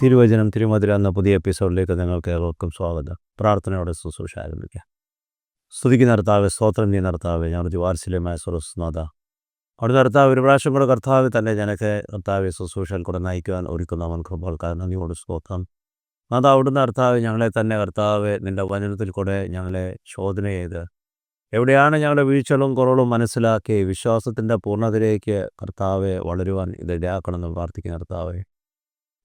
തിരുവചനം തിരുമധുര എന്ന പുതിയ എപ്പിസോഡിലേക്ക് നിങ്ങൾക്ക് ഏവർക്കും സ്വാഗതം. പ്രാർത്ഥനയോടെ ശുശ്രൂഷ ആരംഭിക്കാം. സ്തുതിക്ക് നടത്താവെ, സ്തോത്രം നീ നടത്താവെ, ഞങ്ങളുടെ വാത്സല്യമായ സ്വരസ്നാഥ അവിടെ നടത്താവ് ഒരു പ്രാവശ്യം കൂടെ കർത്താവ് തന്നെ ജനക്ക് കർത്താവെ ശുശ്രൂഷയിൽ കൂടെ നയിക്കുവാൻ ഒരുക്കുന്ന അവൻ കൃപകൾക്കായി നന്ദിയോട് സ്തോത്രം. അത് അവിടുന്ന് കർത്താവ് ഞങ്ങളെ തന്നെ കർത്താവ് നിൻ്റെ വചനത്തിൽ കൂടെ ഞങ്ങളെ ശോധന ചെയ്ത് എവിടെയാണ് ഞങ്ങളുടെ വീഴ്ചകളും കുറവുകളും മനസ്സിലാക്കി വിശ്വാസത്തിൻ്റെ പൂർണ്ണതയിലേക്ക് കർത്താവെ വളരുവാൻ ഇതിടയാക്കണമെന്ന് പ്രാർത്ഥിക്കുന്ന കർത്താവെ,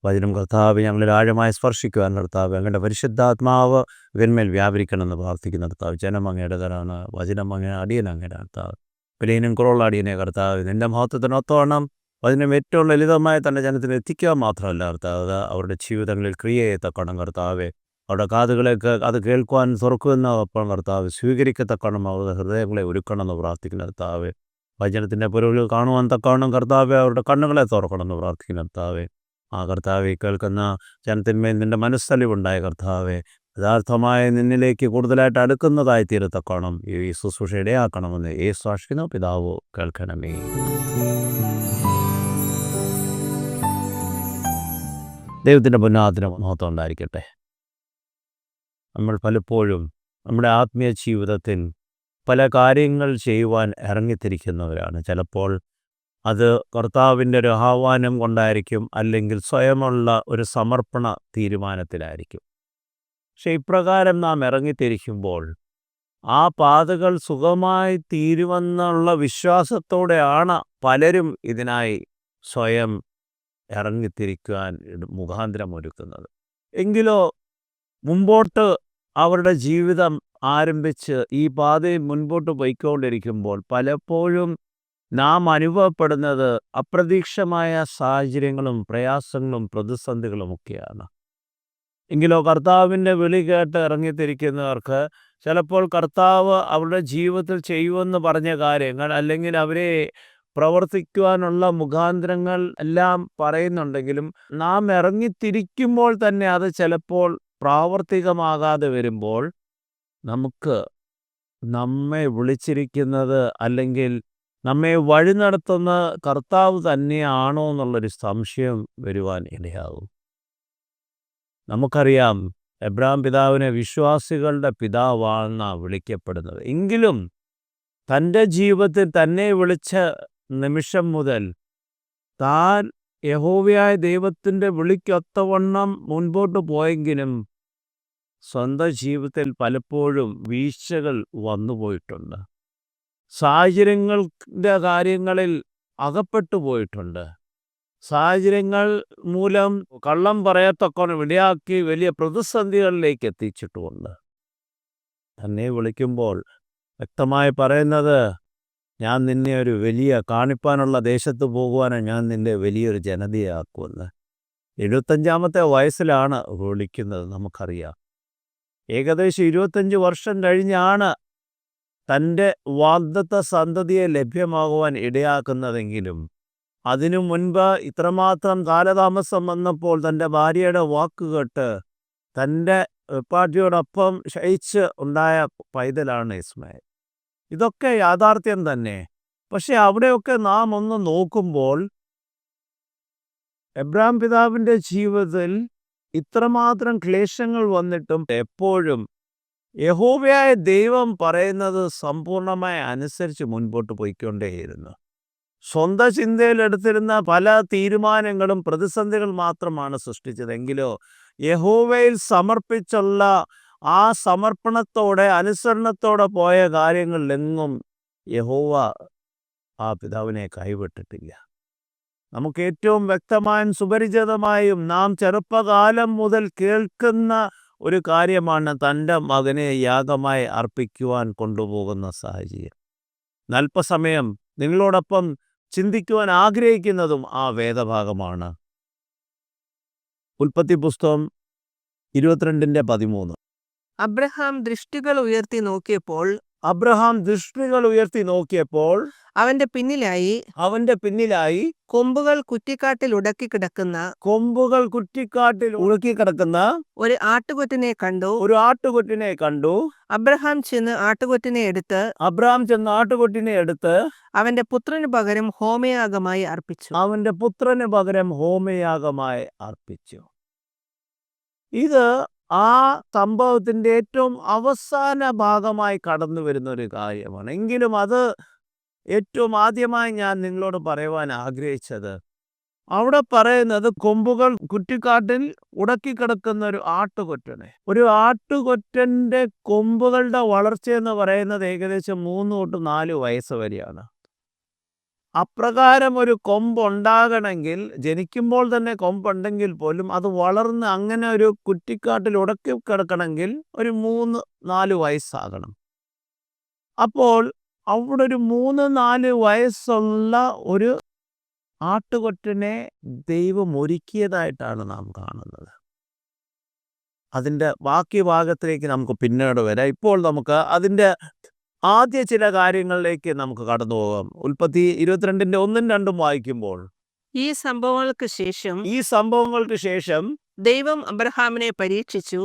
വചനം കർത്താവ് ഞങ്ങളിൽ ആഴമായി സ്പർശിക്കുവാൻ കർത്താവ് അങ്ങയുടെ പരിശുദ്ധാത്മാവ് ഇവന്മേൽ വ്യാപരിക്കണമെന്ന് പ്രാർത്ഥിക്കുന്ന കർത്താവ്. ജനം അങ്ങയുടേതാണ്, വചനം അങ്ങയുടെ അടിയൻ അങ്ങയുടെ കർത്താവ്, പിന്നെയും കുറവുള്ള അടിയനെ കർത്താവ് നിൻ്റെ മഹത്വത്തിനൊത്തോണം വചനം ഏറ്റവും ലളിതമായി തന്നെ ജനത്തിന് എത്തിക്കുക മാത്രമല്ല കർത്താവ്, അവരുടെ ജീവിതങ്ങളിൽ ക്രിയ ചെയ്യത്തക്കണം കർത്താവെ, അവരുടെ കാതുകളേക്ക് അത് കേൾക്കുവാൻ തുറക്കുന്ന ഒപ്പം കർത്താവ് സ്വീകരിക്കത്തക്കണം അവരുടെ ഹൃദയങ്ങളെ ഒരുക്കണമെന്ന് പ്രാർത്ഥിക്കുന്ന കർത്താവ്. വചനത്തിൻ്റെ പൊരുളുകൾ കാണുവാൻ തക്കവണ്ണം കർത്താവെ അവരുടെ കണ്ണുകളെ തുറക്കണമെന്ന് പ്രാർത്ഥിക്കുന്ന കർത്താവെ. ആ കർത്താവെ, കേൾക്കുന്ന ജനത്തിന്മേൽ നിൻ്റെ മനസ്സലിവുണ്ടായ കർത്താവെ, യഥാർത്ഥമായ നിന്നിലേക്ക് കൂടുതലായിട്ട് അടുക്കുന്നതായി തീരത്തക്കണം ഈ ശുശ്രൂഷ ഇടയാക്കണമെന്ന് യേശുവിനോ പിതാവോ കേൾക്കണമേ. ദൈവത്തിൻ്റെ പുനാതിന് മഹത്വം ഉണ്ടായിരിക്കട്ടെ. നമ്മൾ പലപ്പോഴും നമ്മുടെ ആത്മീയ ജീവിതത്തിൽ പല കാര്യങ്ങൾ ചെയ്യുവാൻ ഇറങ്ങിത്തിരിക്കുന്നവരാണ്. ചിലപ്പോൾ അത് കർത്താവിൻ്റെ ഒരു ആഹ്വാനം കൊണ്ടായിരിക്കും, അല്ലെങ്കിൽ സ്വയമുള്ള ഒരു സമർപ്പണ തീരുമാനത്തിലായിരിക്കും. പക്ഷെ ഇപ്രകാരം നാം ഇറങ്ങിത്തിരിക്കുമ്പോൾ ആ പാതകൾ സുഖമായി തീരുമെന്നുള്ള വിശ്വാസത്തോടെയാണ് പലരും ഇതിനായി സ്വയം ഇറങ്ങിത്തിരിക്കുവാൻ മുഖാന്തരമൊരുക്കുന്നത്. എങ്കിലോ മുമ്പോട്ട് അവരുടെ ജീവിതം ആരംഭിച്ച് ഈ പാതയിൽ മുൻപോട്ട് പോയിക്കൊണ്ടിരിക്കുമ്പോൾ പലപ്പോഴും നാം അനുഭവപ്പെടുന്നത് അപ്രതീക്ഷിതമായ സാഹചര്യങ്ങളും പ്രയാസങ്ങളും പ്രതിസന്ധികളുമൊക്കെയാണ്. എങ്കിലോ കർത്താവിൻ്റെ വിളി കേട്ട് ഇറങ്ങിത്തിരിക്കുന്നവർക്ക് ചിലപ്പോൾ കർത്താവ് അവരുടെ ജീവിതത്തിൽ ചെയ്യുമെന്ന് പറഞ്ഞ കാര്യങ്ങൾ, അല്ലെങ്കിൽ അവരെ പ്രവർത്തിക്കുവാനുള്ള മുഖാന്തരങ്ങൾ എല്ലാം പറയുന്നുണ്ടെങ്കിലും നാം ഇറങ്ങിത്തിരിക്കുമ്പോൾ തന്നെ അത് ചിലപ്പോൾ പ്രാവർത്തികമാകാതെ വരുമ്പോൾ നമുക്ക് നമ്മെ വിളിച്ചിരിക്കുന്നത് അല്ലെങ്കിൽ നമ്മെ വഴി നടത്തുന്ന കർത്താവ് തന്നെയാണോ എന്നുള്ളൊരു സംശയം വരുവാൻ ഇടയാകും. നമുക്കറിയാം, എബ്രഹാം പിതാവിനെ വിശ്വാസികളുടെ പിതാവാണെന്നാണ് വിളിക്കപ്പെടുന്നത്. എങ്കിലും തൻ്റെ ജീവിതത്തിൽ തന്നെ വിളിച്ച നിമിഷം മുതൽ താൻ യഹോവയായ ദൈവത്തിൻ്റെ വിളിക്കൊത്തവണ്ണം മുൻപോട്ട് പോയെങ്കിലും സ്വന്തം ജീവിതത്തിൽ പലപ്പോഴും വീഴ്ചകൾ വന്നുപോയിട്ടുണ്ട്. സാഹചര്യങ്ങളുടെ കാര്യങ്ങളിൽ അകപ്പെട്ടു പോയിട്ടുണ്ട്. സാഹചര്യങ്ങൾ മൂലം കള്ളം പറയത്തക്കവണ്ണം ഇടയാക്കി വലിയ പ്രതിസന്ധികളിലേക്ക് എത്തിച്ചിട്ടുമുണ്ട്. തന്നെ വിളിക്കുമ്പോൾ വ്യക്തമായി പറയുന്നത്, ഞാൻ നിന്നെ ഒരു വലിയ കാണിപ്പാനുള്ള ദേശത്ത് പോകുവാനാണ് ഞാൻ നിന്നെ വലിയൊരു ജനതയാക്കുമെന്ന്. 75-ാമത്തെ വയസ്സിലാണ് വിളിക്കുന്നത്. നമുക്കറിയാം, ഏകദേശം 25 വർഷം കഴിഞ്ഞാണ് തൻ്റെ വാഗ്ദത്ത സന്തതിയെ ലഭ്യമാകുവാൻ ഇടയാക്കുന്നതെങ്കിലും അതിനു മുൻപ് ഇത്രമാത്രം കാലതാമസം വന്നപ്പോൾ തൻ്റെ ഭാര്യയുടെ വാക്കുകേട്ട് തൻ്റെ വെപ്പാട്ടിയോടൊപ്പം ശയിച്ച് ഉണ്ടായ പൈതലാണ് ഇസ്മായിൽ. ഇതൊക്കെ യാഥാർത്ഥ്യം തന്നെ. പക്ഷെ അവിടെയൊക്കെ നാം ഒന്ന് നോക്കുമ്പോൾ എബ്രഹാം പിതാവിൻ്റെ ജീവിതത്തിൽ ഇത്രമാത്രം ക്ലേശങ്ങൾ വന്നിട്ടും എപ്പോഴും യഹോവയായ ദൈവം പറയുന്നത് സമ്പൂർണ്ണമായി അനുസരിച്ച് മുൻപോട്ട് പോയിക്കൊണ്ടേയിരുന്നു. സ്വന്തം ചിന്തയിലെടുത്തിരുന്ന പല തീരുമാനങ്ങളും പ്രതിസന്ധികൾ മാത്രമാണ് സൃഷ്ടിച്ചതെങ്കിലോ യഹോവയിൽ സമർപ്പിച്ചുള്ള ആ സമർപ്പണത്തോടെ അനുസരണത്തോടെ പോയ കാര്യങ്ങളിലെങ്ങും യഹോവ ആ പിതാവിനെ കൈവിട്ടിട്ടില്ല. നമുക്ക് ഏറ്റവും വ്യക്തമായും സുപരിചിതമായും നാം ചെറുപ്പകാലം മുതൽ കേൾക്കുന്ന ഒരു കാര്യമാണ് തൻ്റെ മകനെ യാഗമായി അർപ്പിക്കുവാൻ കൊണ്ടുപോകുന്ന സാഹചര്യം. അല്പസമയം നിങ്ങളോടൊപ്പം ചിന്തിക്കുവാൻ ആഗ്രഹിക്കുന്നതും ആ വേദഭാഗമാണ്. ഉൽപ്പത്തി പുസ്തകം 22:13. അബ്രഹാം ദൃഷ്ടികൾ ഉയർത്തി നോക്കിയപ്പോൾ അവന്റെ പിന്നിലായി കൊമ്പുകൾ കുറ്റിക്കാട്ടിൽ ഉടക്കിക്കിടക്കുന്ന ഒരു ആട്ടുകൊറ്റനെ കണ്ടു. അബ്രഹാം ചെന്ന് ആട്ടുകൊറ്റനെ എടുത്ത് അവന്റെ പുത്രന് പകരം ഹോമയാഗമായി അർപ്പിച്ചു. ഇത് ആ സംഭവത്തിൻ്റെ ഏറ്റവും അവസാന ഭാഗമായി കടന്നു വരുന്ന ഒരു കാര്യമാണ്. എങ്കിലും അത് ഏറ്റവും ആദ്യമായി ഞാൻ നിങ്ങളോട് പറയുവാൻ ആഗ്രഹിച്ചത്, അവിടെ പറയുന്നത് കൊമ്പുകൾ കുറ്റിക്കാട്ടിൽ ഉടക്കിക്കിടക്കുന്ന ഒരു ആട്ടുകൊറ്റനെ. ഒരു ആട്ടുകൊറ്റൻ്റെ കൊമ്പുകളുടെ വളർച്ചയെന്ന് പറയുന്നത് ഏകദേശം 3 തൊട്ട് 4 വയസ്സ് വരെയാണ്. അപ്രകാരം ഒരു കൊമ്പുണ്ടാകണമെങ്കിൽ, ജനിക്കുമ്പോൾ തന്നെ കൊമ്പുണ്ടെങ്കിൽ പോലും അത് വളർന്ന് അങ്ങനെ ഒരു കുറ്റിക്കാട്ടിൽ ഉടക്കിക്കിടക്കണമെങ്കിൽ ഒരു 3-4 വയസ്സാകണം. അപ്പോൾ അവിടെ ഒരു 3-4 വയസ്സുള്ള ഒരു ആട്ടുകൊറ്റനെ ദൈവം ഒരുക്കിയതായിട്ടാണ് നാം കാണുന്നത്. അതിൻ്റെ ബാക്കി ഭാഗത്തിലേക്ക് നമുക്ക് പിന്നീട് വരാം. ഇപ്പോൾ നമുക്ക് അതിൻ്റെ ആദ്യ ചില കാര്യങ്ങളിലേക്ക് നമുക്ക് കടന്നു പോകാം. ഉൽപ്പത്തി 22-ന്റെ 1-2 വായിക്കുമ്പോൾ, ഈ സംഭവങ്ങൾക്ക് ശേഷം ദൈവം അബ്രഹാമിനെ പരീക്ഷിച്ചു.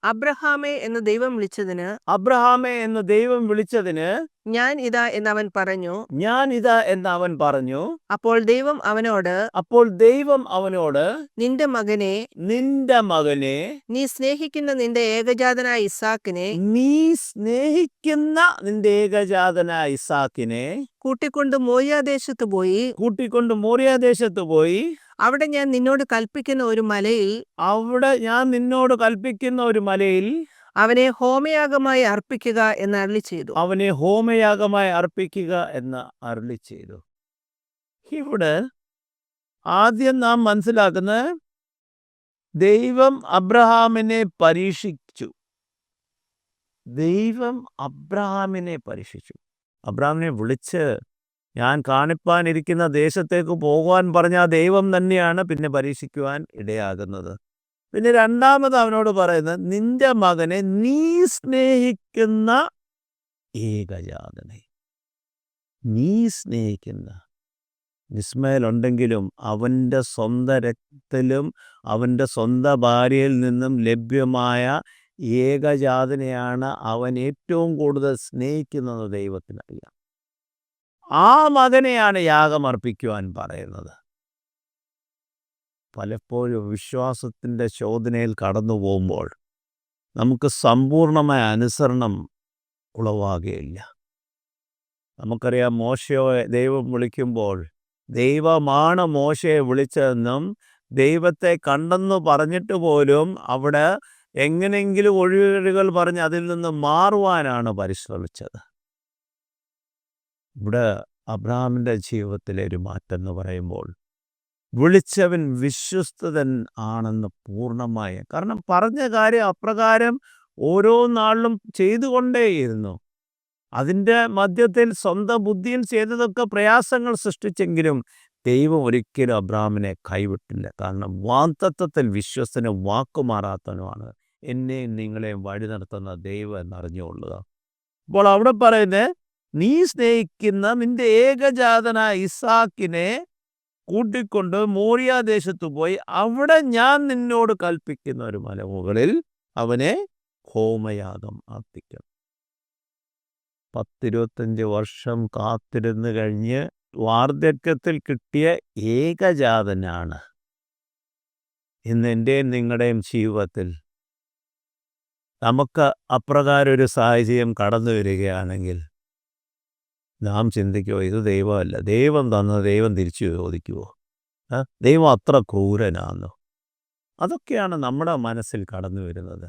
അബ്രഹാമേ എന്ന് ദൈവം വിളിച്ചതിന് ഞാൻ ഇതാ എന്ന് അവൻ പറഞ്ഞു. അപ്പോൾ ദൈവം അവനോട് നിന്റെ മകനെ നീ സ്നേഹിക്കുന്ന നിന്റെ ഏകജാതനായ ഇസാക്കിനെ കൂട്ടിക്കൊണ്ട് മോരിയാദേശത്ത് പോയി അവിടെ ഞാൻ നിന്നോട് കൽപ്പിക്കുന്ന ഒരു മലയിൽ അവനെ ഹോമയാഗമായി അർപ്പിക്കുക എന്ന് അരുളി ചെയ്തു. ഇവിടെ ആദ്യം നാം മനസ്സിലാക്കുന്നത്, ദൈവം അബ്രഹാമിനെ പരീക്ഷിച്ചു. അബ്രഹാമിനെ വിളിച്ച് ഞാൻ കാണിപ്പാനിരിക്കുന്ന ദേശത്തേക്ക് പോകുവാൻ പറഞ്ഞ ദൈവം തന്നെയാണ് പിന്നെ പരീക്ഷിക്കുവാൻ ഇടയാകുന്നത്. പിന്നെ രണ്ടാമത് അവനോട് പറയുന്നത്, നിന്റെ മകനെ നീ സ്നേഹിക്കുന്ന ഏകജാതനെ. ഇസ്മായേൽ ഉണ്ടെങ്കിലും അവൻ്റെ സ്വന്തം രക്തത്തിലും അവൻ്റെ സ്വന്തം ഭാര്യയിൽ നിന്നും ലഭ്യമായ ഏകജാതനെയാണ് അവൻ ഏറ്റവും കൂടുതൽ സ്നേഹിക്കുന്നത് ദൈവത്തിനറിയാം. ആ മകനെയാണ് യാഗമർപ്പിക്കുവാൻ പറയുന്നത്. പലപ്പോഴും വിശ്വാസത്തിൻ്റെ ശോധനയിൽ കടന്നു പോകുമ്പോൾ നമുക്ക് സമ്പൂർണമായ അനുസരണം ഉളവാകുകയില്ല. നമുക്കറിയാം, മോശയെ ദൈവം വിളിക്കുമ്പോൾ ദൈവമാണ് മോശയെ വിളിച്ചതെന്നും ദൈവത്തെ കണ്ടെന്ന് പറഞ്ഞിട്ട് പോലും അവിടെ എങ്ങനെയെങ്കിലും ഒഴിവുകൾ പറഞ്ഞ് അതിൽ നിന്ന് മാറുവാനാണ് പരിശ്രമിച്ചത്. ഇവിടെ അബ്രഹാമിൻ്റെ ജീവിതത്തിലെ ഒരു മാറ്റം എന്ന് പറയുമ്പോൾ, വിളിച്ചവൻ വിശ്വസ്തൻ ആണെന്ന് പൂർണ്ണമായ, കാരണം പറഞ്ഞ കാര്യം അപ്രകാരം ഓരോ നാളിലും ചെയ്തുകൊണ്ടേയിരുന്നു. അതിൻ്റെ മധ്യത്തിൽ സ്വന്തം ബുദ്ധിയിൽ ചെയ്തതൊക്കെ പ്രയാസങ്ങൾ സൃഷ്ടിച്ചെങ്കിലും ദൈവം ഒരിക്കലും അബ്രഹാമിനെ കൈവിട്ടില്ല. കാരണം വാഗ്ദത്തത്തിൽ വിശ്വസ്തനും വാക്കുമാറാത്തനുമാണ് എന്നെയും നിങ്ങളെയും വഴി നടത്തുന്ന ദൈവം എന്നറിഞ്ഞുകൊള്ളുക. അപ്പോൾ അവിടെ പറയുന്നത്, നീ സ്നേഹിക്കുന്ന നിന്റെ ഏകജാതനായ ഇസാക്കിനെ കൂട്ടിക്കൊണ്ട് മോറിയാദേശത്ത് പോയി അവിടെ ഞാൻ നിന്നോട് കൽപ്പിക്കുന്ന ഒരു മലമുകളിൽ അവനെ ഹോമയാഗം അർപ്പിക്കണം. 10-25 വർഷം കാത്തിരുന്ന് കഴിഞ്ഞ് വാർദ്ധക്യത്തിൽ കിട്ടിയ ഏകജാതനാണ് ഇന്ന് എൻ്റെയും നിങ്ങളുടെയും ജീവിതത്തിൽ. നമുക്ക് അപ്രകാരം ഒരു സാഹചര്യം കടന്നു വരികയാണെങ്കിൽ നാം ചിന്തിക്കുമോ, ഇത് ദൈവമല്ല, ദൈവം തന്നത് ദൈവം തിരിച്ചു ചോദിക്കുമോ, ദൈവം അത്ര ക്രൂരനാണെന്നോ? അതൊക്കെയാണ് നമ്മുടെ മനസ്സിൽ കടന്നു വരുന്നത്.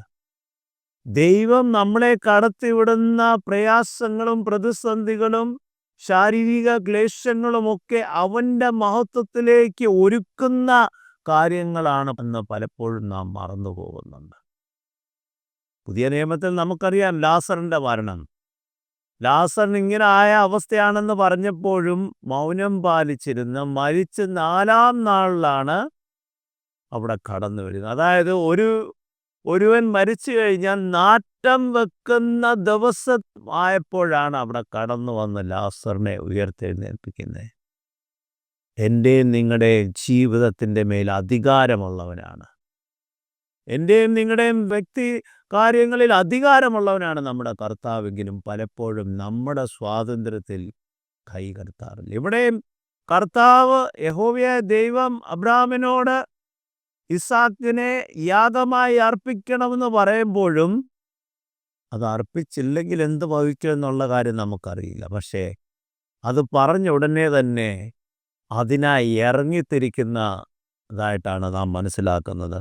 ദൈവം നമ്മളെ കടത്തിവിടുന്ന പ്രയാസങ്ങളും പ്രതിസന്ധികളും ശാരീരിക ക്ലേശങ്ങളുമൊക്കെ അവൻ്റെ മഹത്വത്തിലേക്ക് ഒരുക്കുന്ന കാര്യങ്ങളാണ് എന്ന് പലപ്പോഴും നാം മറന്നു പോകുന്നുണ്ട്. പുതിയ നിയമത്തിൽ നമുക്കറിയാം ലാസറിൻ്റെ മരണം. ലാസറിന് ഇങ്ങനെ ആയ അവസ്ഥയാണെന്ന് പറഞ്ഞപ്പോഴും മൗനം പാലിച്ചിരുന്ന് മരിച്ച് 4-ാം നാളിലാണ് അവിടെ കടന്നു വരുന്നത്. അതായത് ഒരുവൻ മരിച്ചു കഴിഞ്ഞാൽ നാറ്റം വെക്കുന്ന ദിവസം ആയപ്പോഴാണ് അവിടെ കടന്നു വന്ന് ലാസറിനെ ഉയർത്തെഴുന്നേൽപ്പിക്കുന്നത്. എൻ്റെയും നിങ്ങളുടെയും ജീവിതത്തിൻ്റെ മേൽ അധികാരമുള്ളവനാണ്. എൻ്റെയും നിങ്ങളുടെയും വ്യക്തി കാര്യങ്ങളിൽ അധികാരമുള്ളവനാണ് നമ്മുടെ കർത്താവെങ്കിലും പലപ്പോഴും നമ്മുടെ സ്വാതന്ത്ര്യത്തിൽ കൈകടത്താറില്ല. ഇവിടെയും കർത്താവ് യഹോവയായ ദൈവം അബ്രാഹാമിനോട് ഇസാക്കിനെ യാഗമായി അർപ്പിക്കണമെന്ന് പറയുമ്പോഴും അത് അർപ്പിച്ചില്ലെങ്കിൽ എന്ത് ഭവിക്കും എന്നുള്ള കാര്യം നമുക്കറിയില്ല. പക്ഷേ അത് പറഞ്ഞ ഉടനെ തന്നെ അതിനായി ഇറങ്ങിത്തിരിക്കുന്നതായിട്ടാണ് നാം മനസ്സിലാക്കുന്നത്.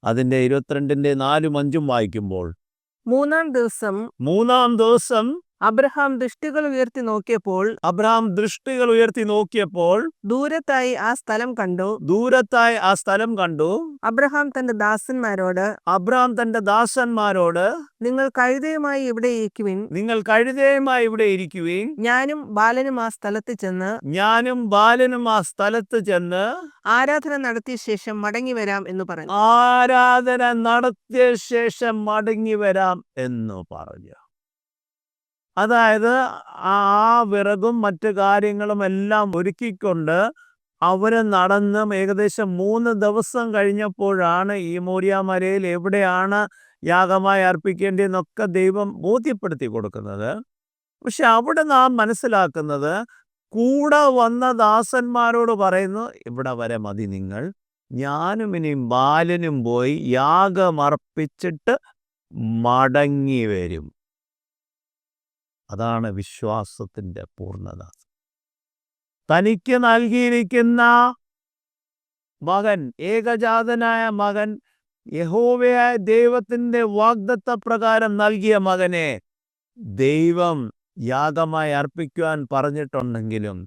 അതിൻ്റെ 22 4 5 വായിക്കുമ്പോൾ, മൂന്നാം ദിവസം അബ്രഹാം ദൃഷ്ടികൾ ഉയർത്തി നോക്കിയപ്പോൾ അബ്രഹാം ദൃഷ്ടികൾ ഉയർത്തി നോക്കിയപ്പോൾ ദൂരത്തായി ആ സ്ഥലം കണ്ടു. അബ്രഹാം തന്റെ ദാസന്മാരോട് നിങ്ങൾ കഴുതയുമായി ഇവിടെ ഇരിക്കുവിൻ. ഞാനും ബാലനും ആ സ്ഥലത്ത് ചെന്ന് ആരാധന നടത്തിയ ശേഷം മടങ്ങി വരാം എന്ന് പറഞ്ഞു. അതായത് ആ വിറകും മറ്റു കാര്യങ്ങളും എല്ലാം ഒരുക്കിക്കൊണ്ട് അവര് നടന്ന് ഏകദേശം 3 ദിവസം കഴിഞ്ഞപ്പോഴാണ് ഈ മോരിയ മലയിൽ എവിടെയാണ് യാഗമായി അർപ്പിക്കേണ്ടതെന്നൊക്കെ ദൈവം ബോധ്യപ്പെടുത്തി കൊടുക്കുന്നത്. പക്ഷെ അവിടെ നാം മനസ്സിലാക്കുന്നത്, കൂടെ വന്ന ദാസന്മാരോട് പറയുന്നു, ഇവിടെ വരെ മതി നിങ്ങൾ, ഞാനും ഇനിയും ബാലനും പോയി യാഗമർപ്പിച്ചിട്ട് മടങ്ങി വരും. അതാണ് വിശ്വാസത്തിൻ്റെ പൂർണ്ണത. തനിക്ക് നൽകിയിരിക്കുന്ന മകൻ, ഏകജാതനായ മകൻ, യഹോവയായ ദൈവത്തിൻ്റെ വാഗ്ദത്തപ്രകാരം നൽകിയ മകനെ ദൈവം യാഗമായി അർപ്പിക്കുവാൻ പറഞ്ഞിട്ടുണ്ടെങ്കിലും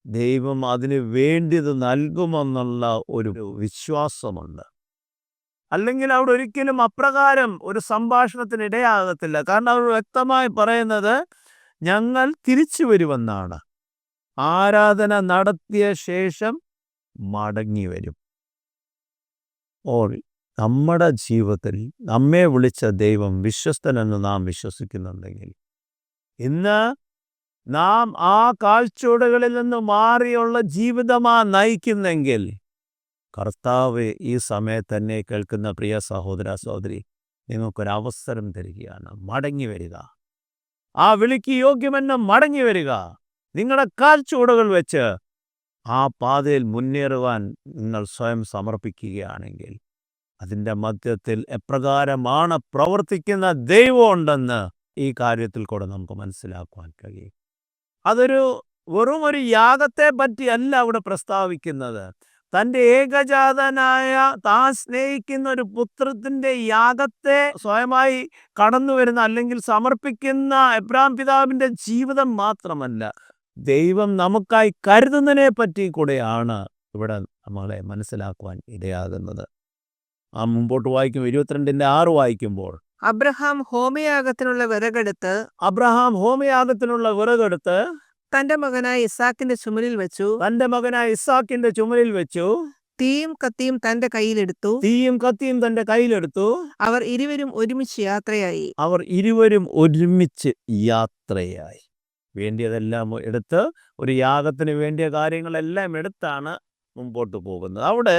ദൈവം അതിന് വേണ്ടിയത് നൽകുമെന്നുള്ള ഒരു വിശ്വാസമുണ്ട്. അല്ലെങ്കിൽ അവിടെ ഒരിക്കലും അപ്രകാരം ഒരു സംഭാഷണത്തിനിടയാകത്തില്ല. കാരണം അവർ വ്യക്തമായി പറയുന്നത്, ഞങ്ങൾ തിരിച്ചു വരുമെന്നാണ്. ആരാധന നടത്തിയ ശേഷം മടങ്ങി വരും. നമ്മുടെ ജീവിതത്തിൽ നമ്മെ വിളിച്ച ദൈവം വിശ്വസ്തനെന്ന് നാം വിശ്വസിക്കുന്നുണ്ടെങ്കിൽ, ഇന്ന് നാം ആ കാഴ്ചപ്പാടുകളിൽ നിന്ന് മാറിയുള്ള ജീവിതമാണ് നയിക്കുന്നെങ്കിൽ, കർത്താവ് ഈ സമയത്ത് തന്നെ കേൾക്കുന്ന പ്രിയ സഹോദര സഹോദരി, നിങ്ങൾക്കൊരവസരം തരികയാണ്. മടങ്ങി വരിക. ആ വിളിക്ക് യോഗ്യമെന്ന് മടങ്ങി വരിക. നിങ്ങളുടെ കാഴ്ചപ്പാടുകൾ വെച്ച് ആ പാതയിൽ മുന്നേറുവാൻ നിങ്ങൾ സ്വയം സമർപ്പിക്കുകയാണെങ്കിൽ, അതിൻ്റെ മധ്യത്തിൽ എപ്രകാരമാണ് പ്രവർത്തിക്കുന്ന ദൈവം ഉണ്ടെന്ന് ഈ കാര്യത്തിൽ കൂടെ നമുക്ക് മനസ്സിലാക്കുവാൻ കഴിയും. അതൊരു വെറും ഒരു യാഗത്തെ പറ്റിയല്ല അവിടെ പ്രസ്താവിക്കുന്നത്. തൻ്റെ ഏകജാതനായ താൻ സ്നേഹിക്കുന്ന ഒരു പുത്രത്തിൻ്റെ യാഗത്തെ സ്വയമായി കടന്നു വരുന്ന അല്ലെങ്കിൽ സമർപ്പിക്കുന്ന എബ്രാം പിതാവിൻ്റെ ജീവിതം മാത്രമല്ല, ദൈവം നമുക്കായി കരുതുന്നതിനെ പറ്റി കൂടെയാണ് ഇവിടെ നമ്മളെ മനസ്സിലാക്കുവാൻ ഇടയാകുന്നത്. ആ മുമ്പോട്ട് വായിക്കും, 22:6 വായിക്കുമ്പോൾ, അബ്രഹാം ഹോമയാഗത്തിനുള്ള വിറകെടുത്ത് തന്റെ മകനായ ഇസാക്കിന്റെ ചുമലിൽ വെച്ചു. തീയും കത്തിയും തന്റെ കയ്യിലെടുത്തു. അവർ ഇരുവരും ഒരുമിച്ച് യാത്രയായി. വേണ്ടിയതെല്ലാം എടുത്ത്, ഒരു യാഗത്തിന് വേണ്ടിയ കാര്യങ്ങളെല്ലാം എടുത്താണ് മുമ്പോട്ട് പോകുന്നത്. അവിടെ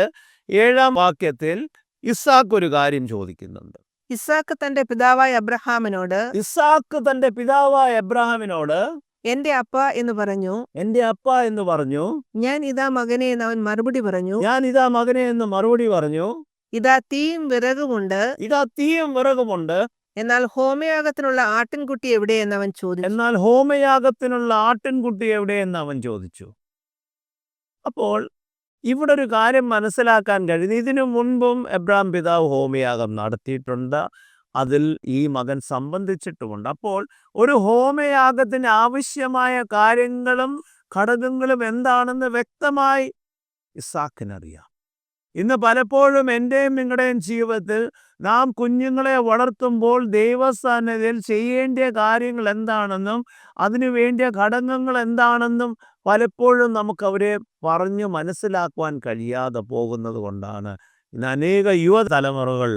7-ാം വാക്യത്തിൽ ഇസാക്ക് ഒരു കാര്യം ചോദിക്കുന്നുണ്ട്. ഇസാക്ക് തന്റെ പിതാവായ അബ്രഹാമിനോട് എന്റെ അപ്പ എന്ന് പറഞ്ഞു. ഞാൻ ഇതാ മകനെ എന്ന് അവൻ മറുപടി പറഞ്ഞു. ഇതാ തീയും വിറകുമുണ്ട്. എന്നാൽ ഹോമയാഗത്തിനുള്ള ആട്ടിൻകുട്ടി എവിടെയെന്ന് അവൻ ചോദിച്ചു. അപ്പോൾ ഇവിടെ ഒരു കാര്യം മനസ്സിലാക്കാൻ കഴിയുന്നു. ഇതിനു മുൻപും എബ്രാം പിതാവ് ഹോമയാഗം നടത്തിയിട്ടുണ്ട്. അതിൽ ഈ മകൻ സംബന്ധിച്ചിട്ടുമുണ്ട്. അപ്പോൾ ഒരു ഹോമയാഗത്തിന് ആവശ്യമായ കാര്യങ്ങളും ഘടകങ്ങളും എന്താണെന്ന് വ്യക്തമായി ഇസാക്കിനറിയാം. ഇന്ന് പലപ്പോഴും എൻ്റെയും നിങ്ങളുടെയും ജീവിതത്തിൽ നാം കുഞ്ഞുങ്ങളെ വളർത്തുമ്പോൾ ദൈവസന്നിധിയിൽ ചെയ്യേണ്ട കാര്യങ്ങൾ എന്താണെന്നും അതിനു വേണ്ടിയ ഘടകങ്ങൾ എന്താണെന്നും പലപ്പോഴും നമുക്കവരെ പറഞ്ഞു മനസ്സിലാക്കുവാൻ കഴിയാതെ പോകുന്നത് കൊണ്ടാണ് ഇന്ന് അനേക യുവതലമുറകൾ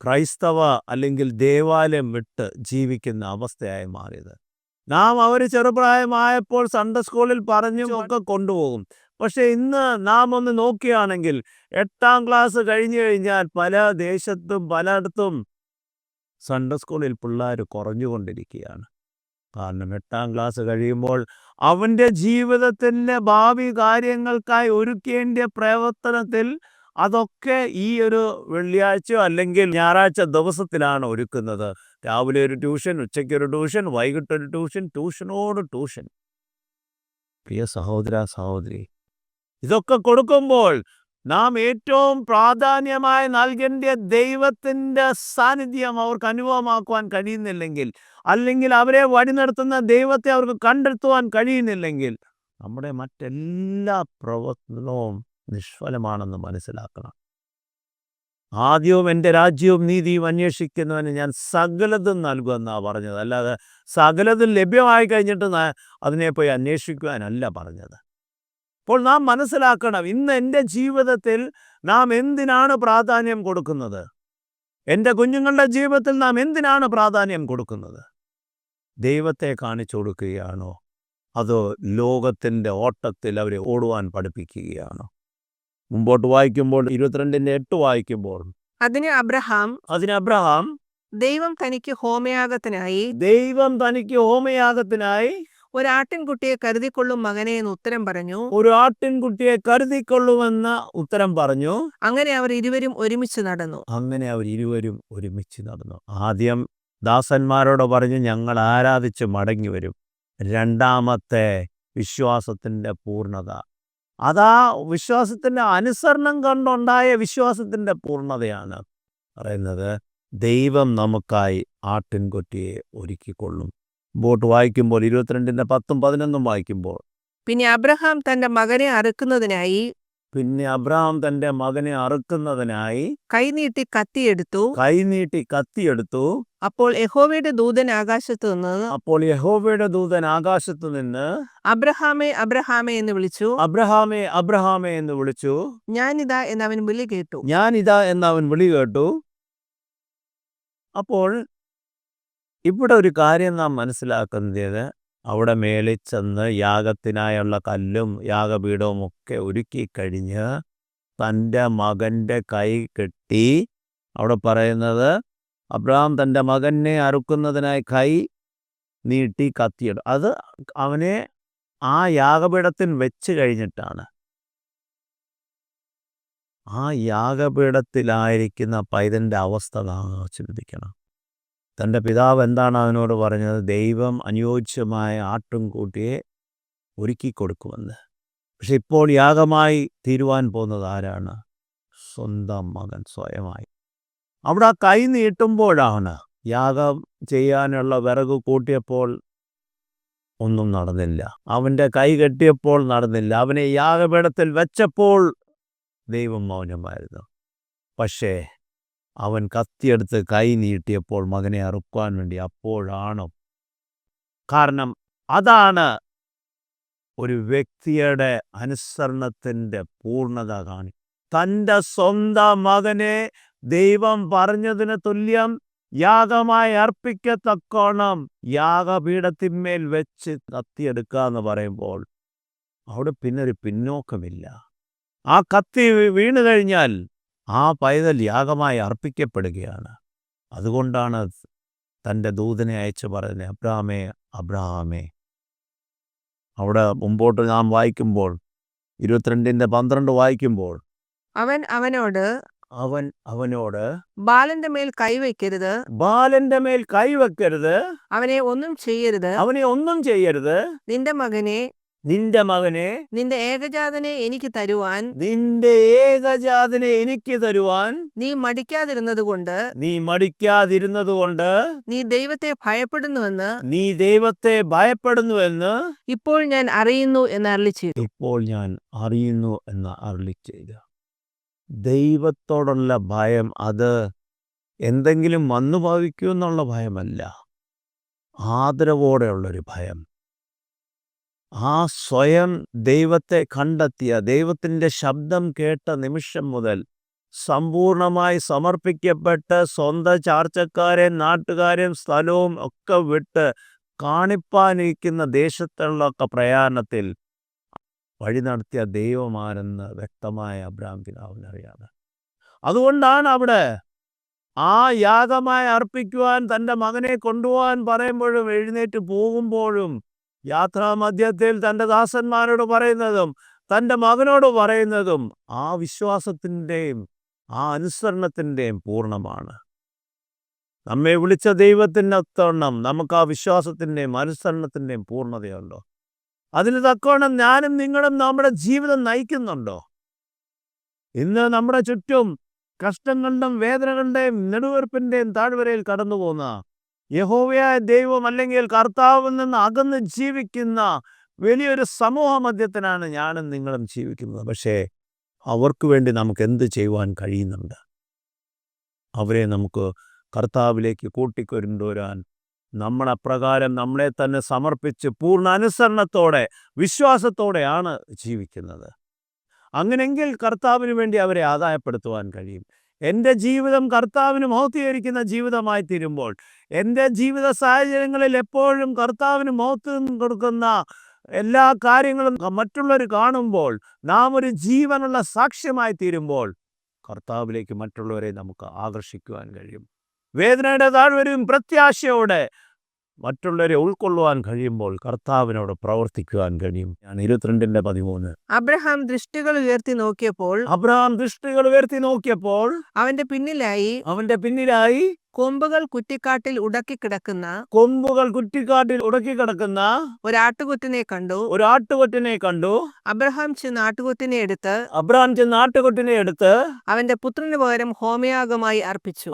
ക്രൈസ്തവ അല്ലെങ്കിൽ ദേവാലയം വിട്ട് ജീവിക്കുന്ന അവസ്ഥയായി മാറിയത്. നാം അവർ ചെറുപ്രായമായപ്പോൾ സൺഡേ സ്കൂളിൽ പറഞ്ഞും ഒക്കെ കൊണ്ടുപോകും. പക്ഷെ ഇന്ന് നാം ഒന്ന് നോക്കുകയാണെങ്കിൽ 8-ാം ക്ലാസ് കഴിഞ്ഞു കഴിഞ്ഞാൽ പല ദേശത്തും പലയിടത്തും സൺഡേ സ്കൂളിൽ പിള്ളേർ കുറഞ്ഞുകൊണ്ടിരിക്കുകയാണ്. കാരണം 8ാം ക്ലാസ് കഴിയുമ്പോൾ അവൻ്റെ ജീവിതത്തിൻ്റെ ഭാവി കാര്യങ്ങൾക്കായി ഒരുക്കേണ്ട പ്രവർത്തനത്തിൽ അതൊക്കെ ഈ ഒരു വെള്ളിയാഴ്ചയോ അല്ലെങ്കിൽ ഞായറാഴ്ച ദിവസത്തിലാണ് ഒരുക്കുന്നത്. രാവിലെ ഒരു ട്യൂഷൻ, ഉച്ചയ്ക്കൊരു ട്യൂഷൻ, വൈകിട്ടൊരു ട്യൂഷൻ, ട്യൂഷനോട് ട്യൂഷൻ. പ്രിയ സഹോദര സഹോദരി, ഇതൊക്കെ കൊടുക്കുമ്പോൾ നാം ഏറ്റവും പ്രാധാന്യമായി നൽകേണ്ട ദൈവത്തിൻ്റെ സാന്നിധ്യം അവർക്ക് അനുഭവമാക്കുവാൻ കഴിയുന്നില്ലെങ്കിൽ, അല്ലെങ്കിൽ അവരെ വഴി നടത്തുന്ന ദൈവത്തെ അവർക്ക് കണ്ടെത്തുവാൻ കഴിയുന്നില്ലെങ്കിൽ, നമ്മുടെ മറ്റെല്ലാ പ്രവർത്തനവും നിഷ്ഫലമാണെന്ന് മനസ്സിലാക്കണം. ആദ്യവും എൻ്റെ രാജ്യവും നീതിയും അന്വേഷിക്കുന്നവന് ഞാൻ സകലതും നൽകുമെന്നാണ് പറഞ്ഞത്. അല്ലാതെ സകലതും ലഭ്യമായി കഴിഞ്ഞിട്ട് അതിനെ പോയി അന്വേഷിക്കുവാനല്ല പറഞ്ഞത്. അപ്പോൾ നാം മനസ്സിലാക്കണം, ഇന്ന് എൻ്റെ ജീവിതത്തിൽ നാം എന്തിനാണ് പ്രാധാന്യം കൊടുക്കുന്നത്? എൻ്റെ കുഞ്ഞുങ്ങളുടെ ജീവിതത്തിൽ നാം എന്തിനാണ് പ്രാധാന്യം കൊടുക്കുന്നത്? ദൈവത്തെ കാണിച്ചു കൊടുക്കുകയാണോ? അതോ ലോകത്തിൻ്റെ ഓട്ടത്തിൽ അവരെ ഓടുവാൻ പഠിപ്പിക്കുകയാണോ? മുമ്പോട്ട് വായിക്കുമ്പോൾ 22:8 വായിക്കുമ്പോൾ, അതിന് അബ്രഹാം ദൈവം തനിക്ക് ഹോമയാഗത്തിനായി ഒരു ആട്ടിൻകുട്ടിയെ കരുതിക്കൊള്ളും മകനെ എന്ന് ഉത്തരം പറഞ്ഞു. ഒരു ആട്ടിൻകുട്ടിയെ കരുതിക്കൊള്ളുമെന്ന് ഉത്തരം പറഞ്ഞു. അങ്ങനെ അവർ ഇരുവരും ഒരുമിച്ച് നടന്നു. ആദ്യം ദാസന്മാരോട് പറഞ്ഞു, ഞങ്ങൾ ആരാധിച്ച് മടങ്ങി വരും. രണ്ടാമത്തെ വിശ്വാസത്തിൻ്റെ പൂർണ്ണത, അതാ വിശ്വാസത്തിൻ്റെ അനുസരണം കൊണ്ടുണ്ടായ വിശ്വാസത്തിൻ്റെ പൂർണ്ണതയാണ് പറയുന്നത്. ദൈവം നമുക്കായി ആട്ടിൻകുട്ടിയെ ഒരുക്കിക്കൊള്ളും. ബോട്ട് വായിക്കുമ്പോൾ 22:10-11 വായിക്കുമ്പോൾ, പിന്നെ അബ്രഹാം തന്റെ മകനെ അറുക്കുന്നതിനായി കൈനീട്ടി കത്തിയെടുത്തു. അപ്പോൾ യഹോവയുടെ ദൂതൻ ആകാശത്തു നിന്ന് അബ്രഹാമേ അബ്രഹാമേ എന്ന് വിളിച്ചു. ഞാനിതാ എന്ന് അവൻ വിളി കേട്ടു. അപ്പോൾ ഇവിടെ ഒരു കാര്യം നാം മനസ്സിലാക്കുന്നത്, അവിടെ മേളിൽ ചെന്ന് യാഗത്തിനായുള്ള കല്ലും യാഗപീഠവും ഒക്കെ ഒരുക്കി കഴിഞ്ഞ് തൻ്റെ മകൻ്റെ കൈ കെട്ടി, അവിടെ പറയുന്നത് അബ്രഹാം തൻ്റെ മകനെ അറുക്കുന്നതിനായി കൈ നീട്ടി കത്തിയെടുത്തു. അത് അവനെ ആ യാഗപീഠത്തിൽ വെച്ച് കഴിഞ്ഞിട്ടാണ്. ആ യാഗപീഠത്തിലായിരിക്കുന്ന പൈതൻ്റെ അവസ്ഥ നാം ചിന്തിക്കണം. തൻ്റെ പിതാവ് എന്താണ് അവനോട് പറഞ്ഞത്? ദൈവം അനുയോജ്യമായ ആട്ടിൻകുട്ടിയെ ഒരുക്കി കൊടുക്കുമെന്ന്. പക്ഷെ ഇപ്പോൾ യാഗമായി തീരുവാൻ പോകുന്നത് ആരാണ്? സ്വന്തം മകൻ സ്വയമായി. അവിടെ ആ കൈ നീട്ടുമ്പോഴാണ്, യാഗം ചെയ്യാനുള്ള വിറക് കൂട്ടിയപ്പോൾ ഒന്നും നടന്നില്ല, അവൻ്റെ കൈ കെട്ടിയപ്പോൾ നടന്നില്ല, അവനെ യാഗപീഠത്തിൽ വെച്ചപ്പോൾ ദൈവം മൗനമായിരുന്നു. പക്ഷേ അവൻ കത്തിയെടുത്ത് കൈ നീട്ടിയപ്പോൾ മകനെ അറുക്കുവാൻ വേണ്ടി അപ്പോഴാണ്. കാരണം അതാണ് ഒരു വ്യക്തിയുടെ അനുസരണത്തിൻ്റെ പൂർണ്ണത കാണി. തൻ്റെ സ്വന്തം മകനെ ദൈവം പറഞ്ഞതിന് തുല്യം യാഗമായി അർപ്പിക്കത്തക്കോണം യാഗപീഠത്തിന്മേൽ വെച്ച് കത്തിയെടുക്കുക എന്ന് പറയുമ്പോൾ അവിടെ പിന്നെ ഒരു പിന്നോക്കമില്ല. ആ കത്തി വീണു കഴിഞ്ഞാൽ ആ പൈതൽ യാഗമായി അർപ്പിക്കപ്പെടുകയാണ്. അതുകൊണ്ടാണ് തൻ്റെ ദൂതനെ അയച്ച് പറയുന്നത്, അബ്രഹാമേ അബ്രഹാമേ. അവിടെ മുമ്പോട്ട് നാം വായിക്കുമ്പോൾ 22:12 വായിക്കുമ്പോൾ, അവൻ അവനോട് ബാലന്റെ മേൽ കൈവയ്ക്കരുത്, അവനെ ഒന്നും ചെയ്യരുത്, നിന്റെ മകനെ നിന്റെ ഏകജാതനെ എനിക്ക് തരുവാൻ നീ മടിക്കാതിരുന്നത് കൊണ്ട് നീ ദൈവത്തെ ഭയപ്പെടുന്നുവെന്ന് ഇപ്പോൾ ഞാൻ അറിയുന്നു എന്ന് അരുളിച്ചെയ്തു. ദൈവത്തോടുള്ള ഭയം അത് എന്തെങ്കിലും വന്നു ഭവിക്കുമെന്നുള്ള ഭയമല്ല, ആദരവോടെയുള്ളൊരു ഭയം. ആ സ്വയം ദൈവത്തെ കണ്ടെത്തിയ, ദൈവത്തിൻ്റെ ശബ്ദം കേട്ട നിമിഷം മുതൽ സമ്പൂർണമായി സമർപ്പിക്കപ്പെട്ട് സ്വന്തം ചാർച്ചക്കാരെയും നാട്ടുകാരെയും സ്ഥലവും ഒക്കെ വിട്ട് കാണിപ്പാനിരിക്കുന്ന ദേശത്തുള്ളൊക്കെ പ്രയാണത്തിൽ വഴി നടത്തിയ ദൈവമാരെന്ന് വ്യക്തമായ അബ്രഹാം പിതാവിനറിയാതെ. അതുകൊണ്ടാണ് അവിടെ ആ യാഗമായി അർപ്പിക്കുവാൻ തൻ്റെ മകനെ കൊണ്ടുപോകാൻ പറയുമ്പോഴും എഴുന്നേറ്റ് പോകുമ്പോഴും യാത്രാമധ്യത്തിൽ തൻ്റെ ദാസന്മാരോട് പറയുന്നതും തൻ്റെ മകനോട് പറയുന്നതും ആ വിശ്വാസത്തിൻ്റെയും ആ അനുസരണത്തിൻ്റെയും പൂർണ്ണമാണ്. നമ്മെ വിളിച്ച ദൈവത്തിനൊത്തവണ്ണം നമുക്ക് ആ വിശ്വാസത്തിൻ്റെയും അനുസരണത്തിൻ്റെയും പൂർണ്ണതയുണ്ടോ? അതിന് തക്കവണ്ണം ഞാനും നിങ്ങളും നമ്മുടെ ജീവിതം നയിക്കുന്നുണ്ടോ? ഇന്ന് നമ്മുടെ ചുറ്റും കഷ്ടങ്ങളുടെയും വേദനകളുടെയും നെടുവീർപ്പിൻ്റെയും താഴ്വരയിൽ കടന്നു പോകുന്ന യഹോവയായ ദൈവം അല്ലെങ്കിൽ കർത്താവിൽ നിന്ന് അകന്ന് ജീവിക്കുന്ന വലിയൊരു സമൂഹ മധ്യത്തിനാണ് ഞാനും നിങ്ങളും ജീവിക്കുന്നത്. പക്ഷേ അവർക്ക് വേണ്ടി നമുക്ക് എന്ത് ചെയ്യുവാൻ കഴിയുന്നുണ്ട്? അവരെ നമുക്ക് കർത്താവിലേക്ക് കൂട്ടിക്കൊണ്ടുവരാൻ നമ്മൾ അപ്രകാരം നമ്മളെ തന്നെ സമർപ്പിച്ച് പൂർണ്ണ അനുസരണത്തോടെ വിശ്വാസത്തോടെയാണ് ജീവിക്കുന്നത്. അങ്ങനെങ്കിൽ കർത്താവിന് വേണ്ടി അവരെ ആദായപ്പെടുത്തുവാൻ കഴിയും. എൻ്റെ ജീവിതം കർത്താവിന് മഹത്വീകരിക്കുന്ന ജീവിതമായി തീരുമ്പോൾ, എൻ്റെ ജീവിത സാഹചര്യങ്ങളിൽ എപ്പോഴും കർത്താവിന് മഹത്വം കൊടുക്കുന്ന എല്ലാ കാര്യങ്ങളും മറ്റുള്ളവർ കാണുമ്പോൾ, നാം ഒരു ജീവനുള്ള സാക്ഷ്യമായി തീരുമ്പോൾ കർത്താവിലേക്ക് മറ്റുള്ളവരെ നമുക്ക് ആകർഷിക്കുവാൻ കഴിയും. വേദനയുടെ താഴ്വരയും പ്രത്യാശയോടെ മറ്റുള്ളവരെ ഉൾക്കൊള്ളുവാൻ കഴിയുമ്പോൾ കർത്താവിനോട് പ്രവർത്തിക്കുവാൻ കഴിയും. ഞാൻ 22:13. അബ്രഹാം ദൃഷ്ടികൾ ഉയർത്തി നോക്കിയപ്പോൾ അവന്റെ പിന്നിലായി കൊമ്പുകൾ കുറ്റിക്കാട്ടിൽ ഉടക്കിക്കിടക്കുന്ന ഒരാട്ടുകൊറ്റനെ കണ്ടു. അബ്രഹാം ചെന്ന് ആട്ടുകൊറ്റനെ എടുത്ത് അവന്റെ പുത്രന് പകരം ഹോമയാഗമായി അർപ്പിച്ചു.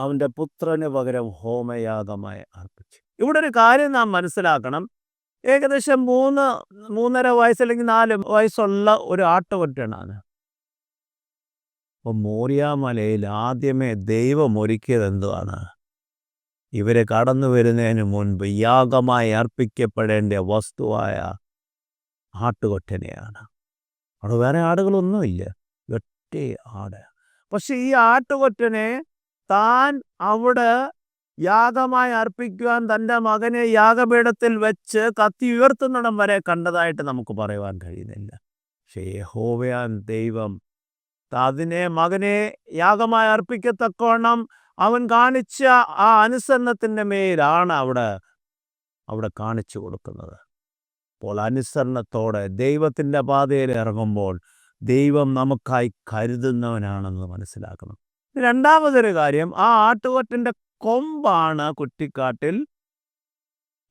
ഇവിടെ ഒരു കാര്യം നാം മനസ്സിലാക്കണം. ഏകദേശം 3.5 വയസ്സ് അല്ലെങ്കിൽ 4 വയസ്സുള്ള ഒരു ആട്ടുകൊറ്റനാണ്. അപ്പം മോറിയാമലയിൽ ആദ്യമേ ദൈവം ഒരുക്കിയത് എന്തുവാണ്? ഇവരെ കടന്നു വരുന്നതിന് മുൻപ് യാഗമായി അർപ്പിക്കപ്പെടേണ്ട വസ്തുവായ ആട്ടുകൊറ്റനെയാണ്. അവിടെ വേറെ ആടുകളൊന്നുമില്ല, ഒറ്റ ആട്. പക്ഷെ ഈ ആട്ടുകൊറ്റനെ താൻ അവിടെ യാഗമായി അർപ്പിക്കുവാൻ തൻ്റെ മകനെ യാഗപീഠത്തിൽ വെച്ച് കത്തി ഉയർത്തുന്നിടം വരെ കണ്ടതായിട്ട് നമുക്ക് പറയുവാൻ കഴിയുന്നില്ല. പക്ഷേ യഹോവയാൻ ദൈവം അതിനെ മകനെ യാഗമായി അർപ്പിക്കത്തക്കവണ്ണം അവൻ കാണിച്ച ആ അനുസരണത്തിൻ്റെ മേലാണ് അവിടെ കാണിച്ചു കൊടുക്കുന്നത്. അപ്പോൾ അനുസരണത്തോടെ ദൈവത്തിൻ്റെ പാതയിൽ ഇറങ്ങുമ്പോൾ ദൈവം നമുക്കായി കരുതുന്നവനാണെന്ന് മനസ്സിലാക്കണം. രണ്ടാമതൊരു കാര്യം, ആ ആട്ടുകൊറ്റൻ്റെ കൊമ്പാണ് കുറ്റിക്കാട്ടിൽ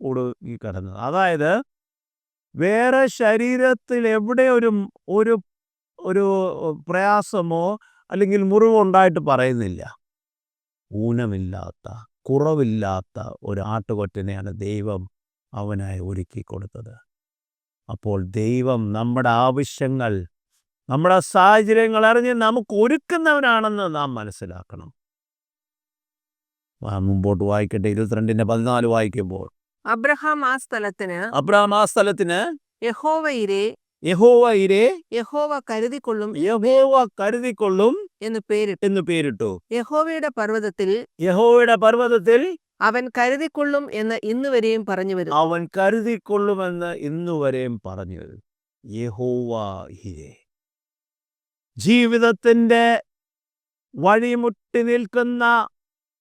ഉടുങ്ങി കിടന്നത്. അതായത് വേറെ ശരീരത്തിൽ എവിടെ ഒരു പ്രയാസമോ അല്ലെങ്കിൽ മുറിവോ ഉണ്ടായിട്ട് പറയുന്നില്ല. ഊനമില്ലാത്ത, കുറവില്ലാത്ത ഒരു ആട്ടുകൊറ്റനെയാണ് ദൈവം അവനായി ഒരുക്കി കൊടുത്തത്. അപ്പോൾ ദൈവം നമ്മുടെ ആവശ്യങ്ങൾ, നമ്മുടെ സാഹചര്യങ്ങൾ അറിഞ്ഞ് നമുക്ക് ഒരുക്കുന്നവനാണെന്ന് നാം മനസ്സിലാക്കണം. മുമ്പോട്ട് വായിക്കട്ടെ. 22:14 വായിക്കുമ്പോൾ, അബ്രഹാം ആ സ്ഥലത്തിന് യഹോവ കരുതിക്കൊള്ളും എന്ന് പേരിട്ടു. യഹോവയുടെ പർവ്വതത്തിൽ അവൻ കരുതിക്കൊള്ളും എന്ന് ഇന്നുവരെയും പറഞ്ഞു വരും. യഹോവ ഇരേ. ജീവിതത്തിൻ്റെ വഴിമുട്ടി നിൽക്കുന്ന,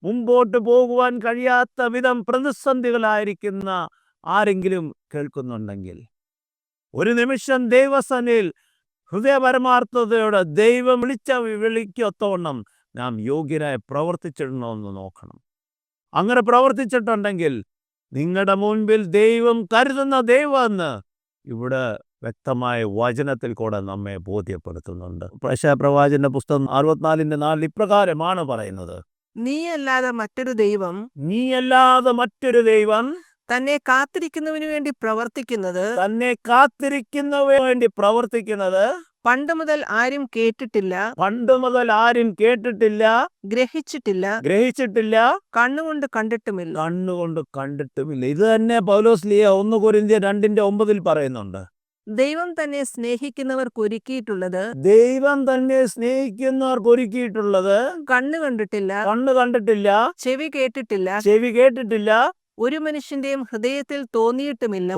മുമ്പോട്ട് പോകുവാൻ കഴിയാത്ത വിധം പ്രതിസന്ധികളായിരിക്കുന്ന ആരെങ്കിലും കേൾക്കുന്നുണ്ടെങ്കിൽ, ഒരു നിമിഷം ദൈവസന്നിധിയിൽ ഹൃദയപരമാർത്ഥതയോടെ ദൈവം വിളിച്ച വിളിക്കൊത്തവണ്ണം നാം യോഗ്യരായി പ്രവർത്തിച്ചിടണമെന്ന് നോക്കണം. അങ്ങനെ പ്രവർത്തിച്ചിട്ടുണ്ടെങ്കിൽ നിങ്ങളുടെ മുൻപിൽ ദൈവം കരുതുന്ന ദൈവമെന്ന് ഇവിടെ വ്യക്തമായ വചനത്തിൽ കൂടെ നമ്മെ ബോധ്യപ്പെടുത്തുന്നുണ്ട്. പ്രവാചകന്റെ പുസ്തകം 64:4 ഇപ്രകാരമാണ് പറയുന്നത്: നീയല്ലാതെ മറ്റൊരു ദൈവം തന്നെ കാത്തിരിക്കുന്നവന് വേണ്ടി പ്രവർത്തിക്കുന്നത് പണ്ട് മുതൽ ആരും കേട്ടിട്ടില്ല, ഗ്രഹിച്ചിട്ടില്ല, കണ്ണുകൊണ്ട് കണ്ടിട്ടുമില്ല. ഇത് തന്നെ പൗലോസ് 1 കൊരിന്ത്യർ 2:9 പറയുന്നുണ്ട്. ദൈവം തന്നെ സ്നേഹിക്കുന്നവർക്ക് ഒരുക്കിയിട്ടുള്ളത് കണ്ണ് കണ്ടിട്ടില്ല, ചെവി കേട്ടിട്ടില്ല, ഒരു മനുഷ്യന്റെയും ഹൃദയത്തിൽ തോന്നിയിട്ടുമില്ല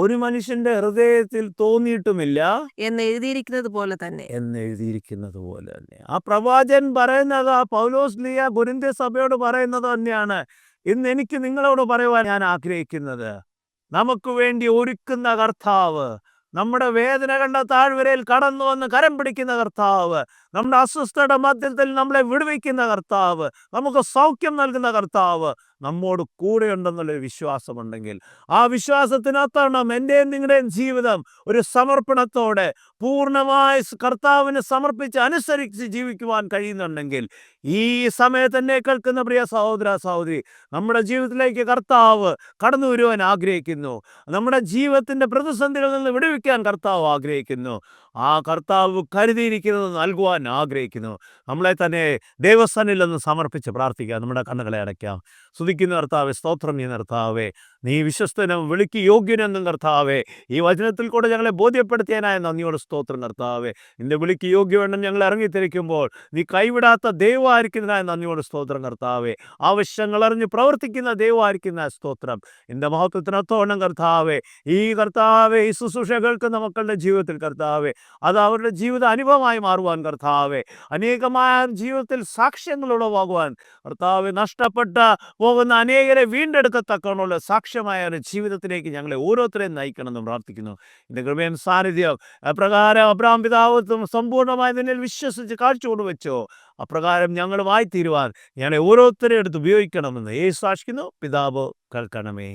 എന്ന് എഴുതിയിരിക്കുന്നത് പോലെ തന്നെ. ആ പ്രവാചകൻ പറയുന്നത്, ആ പൗലോസ് ലീയ കൊരിന്ത്യ സഭയോട് പറയുന്നത് തന്നെയാണ് ഇന്ന് എനിക്ക് നിങ്ങളോട് പറയുവാൻ ഞാൻ ആഗ്രഹിക്കുന്നത്. നമുക്ക് വേണ്ടി ഒരുക്കുന്ന കർത്താവ്, നമ്മുടെ വേദനകളുടെ താഴ്വരയിൽ കടന്നു വന്ന് കരം പിടിക്കുന്ന കർത്താവ്, നമ്മുടെ അസ്വസ്ഥയുടെ മധ്യത്തിൽ നമ്മളെ വിടുവിക്കുന്ന കർത്താവ്, നമുക്ക് സൗഖ്യം നൽകുന്ന കർത്താവ് നമ്മോട് കൂടെയുണ്ടെന്നുള്ളൊരു വിശ്വാസമുണ്ടെങ്കിൽ, ആ വിശ്വാസത്തിനൊത്തണം എൻ്റെയും നിങ്ങളുടെയും ജീവിതം ഒരു സമർപ്പണത്തോടെ പൂർണ്ണമായി കർത്താവിന് സമർപ്പിച്ച് അനുസരിച്ച് ജീവിക്കുവാൻ കഴിയുന്നുണ്ടെങ്കിൽ, ഈ സമയത്ത് എന്നെ കേൾക്കുന്ന പ്രിയ സഹോദര സഹോദരി, നമ്മുടെ ജീവിതത്തിലേക്ക് കർത്താവ് കടന്നു വരുവാൻ ആഗ്രഹിക്കുന്നു. നമ്മുടെ ജീവിതത്തിൻ്റെ പ്രതിസന്ധികളിൽ നിന്ന് വിടുവിക്കാൻ കർത്താവ് ആഗ്രഹിക്കുന്നു. ആ കർത്താവ് കരുതിയിരിക്കുന്നത് നൽകുവാൻ ആഗ്രഹിക്കുന്നു. നമ്മളെ തന്നെ ദൈവസന്നിധിയിൽ നിന്ന് സമർപ്പിച്ച് പ്രാർത്ഥിക്കാം. നമ്മുടെ കണ്ണുകളെ അടയ്ക്കാം. സ്തുതിക്കുന്ന കർത്താവേ, സ്തോത്രം ചെയ്യുന്ന കർത്താവേ, നീ വിശ്വസ്തനും വിളിക്ക് യോഗ്യനെന്നും കർത്താവേ, ഈ വചനത്തിൽ കൂടെ ഞങ്ങളെ ബോധ്യപ്പെടുത്തിയനായ നന്ദിയോട് സ്തോത്രം കർത്താവേ. നിന്റെ വിളിക്ക് യോഗ്യമെന്നും ഞങ്ങൾ ഇറങ്ങിത്തിരിക്കുമ്പോൾ നീ കൈവിടാത്ത ദൈവമായിരിക്കുന്നതിനായ നന്ദിയോട് സ്തോത്രം കർത്താവേ. ആവശ്യങ്ങൾ അറിഞ്ഞ് പ്രവർത്തിക്കുന്ന ദൈവമായിരിക്കുന്ന സ്തോത്രം. എൻ്റെ മഹത്വത്തിനൊത്തോണം കർത്താവേ, ഈ കർത്താവേ, ഈ ശുശ്രൂഷ കേൾക്കുന്ന മക്കളുടെ ജീവിതത്തിൽ കർത്താവേ, അത് അവരുടെ ജീവിത അനുഭവമായി മാറുവാൻ കർത്താവേ, അനേകമായ ജീവിതത്തിൽ സാക്ഷ്യങ്ങൾ ഉളവാകുവാൻ കർത്താവേ, നഷ്ടപ്പെട്ട പോകുന്ന അനേകരെ വീണ്ടെടുക്കത്തക്കവണ്ണമുള്ള സാക്ഷ്യമായ ഒരു ജീവിതത്തിലേക്ക് ഞങ്ങളെ ഓരോരുത്തരെയും നയിക്കണമെന്ന് പ്രാർത്ഥിക്കുന്നു. എൻ്റെ കൃപയും സാന്നിധ്യം അപ്രകാരം അബ്രഹാം പിതാവ് സമ്പൂർണ്ണമായി നിന്നിൽ വിശ്വസിച്ച് കാഴ്ച വെച്ചോ, അപ്രകാരം ഞങ്ങളുമായി തീരുവാൻ ഞങ്ങളെ ഓരോരുത്തരെയും എടുത്ത് ഉപയോഗിക്കണമെന്ന് യേശു സാക്ഷിക്കുന്നു. പിതാവ് കേൾക്കണമേ.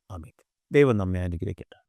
ആമേൻ. ദൈവം നമ്മെ അനുഗ്രഹിക്കട്ടെ.